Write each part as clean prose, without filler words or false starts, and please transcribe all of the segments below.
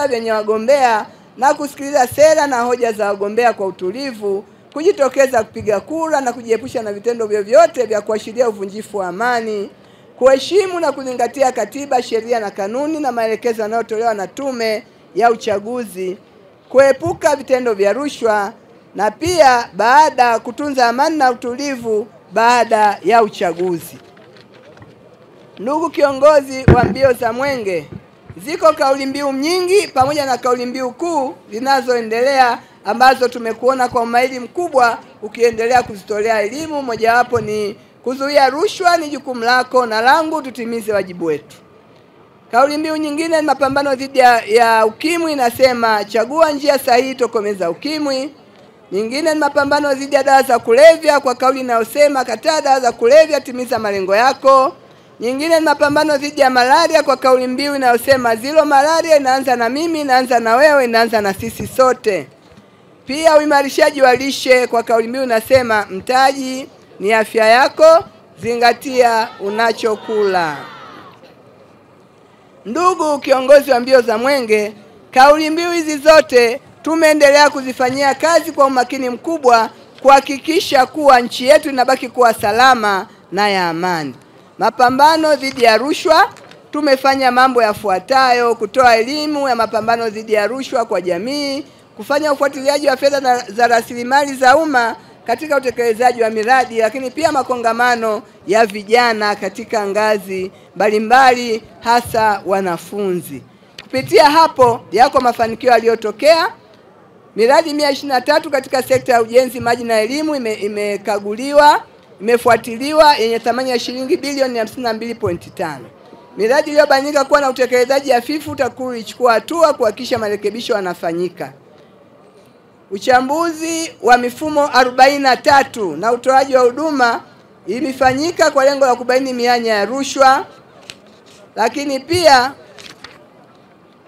Vyenye wagombea na kusikiliza sera na hoja za wagombea kwa utulivu, kujitokeza kupiga kura na kujiepusha na vitendo vyovyote vya kuashiria uvunjifu wa amani, kuheshimu na kuzingatia katiba, sheria na kanuni na maelekezo yanayotolewa na Tume ya Uchaguzi, kuepuka vitendo vya rushwa na pia kutunza amani na utulivu baada ya uchaguzi. Ndugu kiongozi wa mbio za Mwenge, ziko kauli mbiu nyingi pamoja na kauli mbiu kuu zinazoendelea ambazo tumekuona kwa umahiri mkubwa ukiendelea kuzitolea elimu. Mojawapo ni kuzuia rushwa ni jukumu lako na langu, tutimize wajibu wetu. Kauli mbiu nyingine ni mapambano dhidi ya ukimwi, inasema chagua njia sahihi tokomeza ukimwi. Nyingine ni mapambano dhidi ya dawa za kulevya kwa kauli inayosema kataa dawa za kulevya, timiza malengo yako. Nyingine ni mapambano dhidi ya malaria kwa kauli mbiu inayosema zero malaria, inaanza na mimi, inaanza na wewe, inaanza na sisi sote. Pia uimarishaji wa lishe kwa kauli mbiu inasema mtaji ni afya yako, zingatia unachokula. Ndugu kiongozi wa mbio za Mwenge, kauli mbiu hizi zote tumeendelea kuzifanyia kazi kwa umakini mkubwa kuhakikisha kuwa nchi yetu inabaki kuwa salama na ya amani. Mapambano dhidi ya rushwa, tumefanya mambo yafuatayo: kutoa elimu ya mapambano dhidi ya rushwa kwa jamii, kufanya ufuatiliaji wa fedha za rasilimali za umma katika utekelezaji wa miradi, lakini pia makongamano ya vijana katika ngazi mbalimbali hasa wanafunzi. Kupitia hapo yako mafanikio yaliyotokea. Miradi 123 katika sekta ya ujenzi, maji na elimu imekaguliwa, imefuatiliwa yenye thamani ya shilingi bilioni 52.5. Miradi iliyobainika kuwa na utekelezaji hafifu TAKUKURU ilichukua hatua kuhakikisha marekebisho yanafanyika. Uchambuzi wa mifumo 43 na utoaji wa huduma imefanyika kwa lengo la kubaini mianya ya rushwa. Lakini pia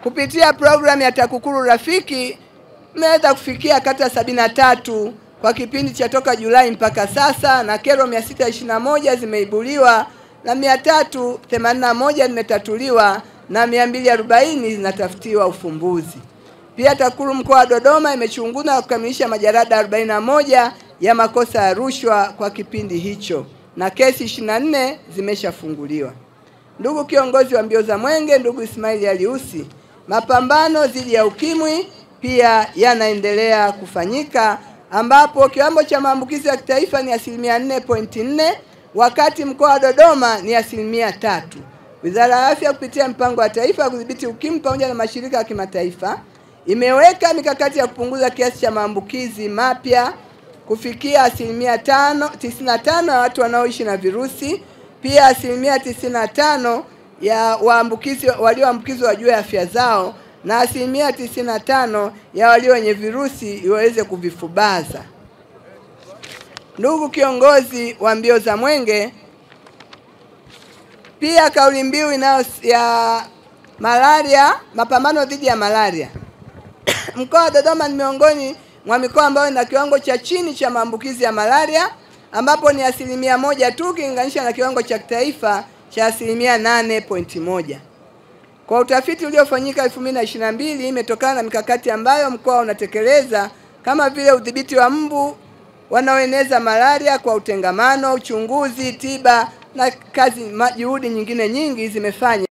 kupitia programu ya TAKUKURU Rafiki imeweza kufikia kata 73 kwa kipindi cha toka Julai mpaka sasa, na kero 621 zimeibuliwa na 381 zimetatuliwa na 240 zinatafutiwa ufumbuzi. Pia TAKUKURU mkoa wa Dodoma imechunguza na kukamilisha majarada 41 ya makosa ya rushwa kwa kipindi hicho na kesi 24 zimeshafunguliwa. Ndugu kiongozi wa mbio za Mwenge, ndugu Ismail Aliusi, mapambano dhidi ya ukimwi pia yanaendelea kufanyika, ambapo kiwango cha maambukizi ya kitaifa ni 4.4, wakati mkoa wa Dodoma ni 3%. Wizara ya Afya kupitia mpango wa taifa wa kudhibiti ukimwi pamoja na mashirika ya kimataifa imeweka mikakati ya kupunguza kiasi cha maambukizi mapya kufikia 95% ya watu wanaoishi na virusi, pia 95% ya walioambukizwa wajue afya zao, na 95% ya walio wenye virusi waweze kuvifubaza. Ndugu kiongozi wa mbio za Mwenge, pia kauli mbiu ya malaria, mapambano dhidi ya malaria. Mkoa wa Dodoma ni miongoni mwa mikoa ambayo ina kiwango cha chini cha maambukizi ya malaria, ambapo ni 1% tu ukilinganisha na kiwango cha kitaifa cha 8.1. Kwa utafiti uliofanyika 2022 imetokana na mikakati ambayo mkoa unatekeleza kama vile udhibiti wa mbu wanaoeneza malaria kwa utengamano, uchunguzi, tiba na juhudi nyingine nyingi zimefanya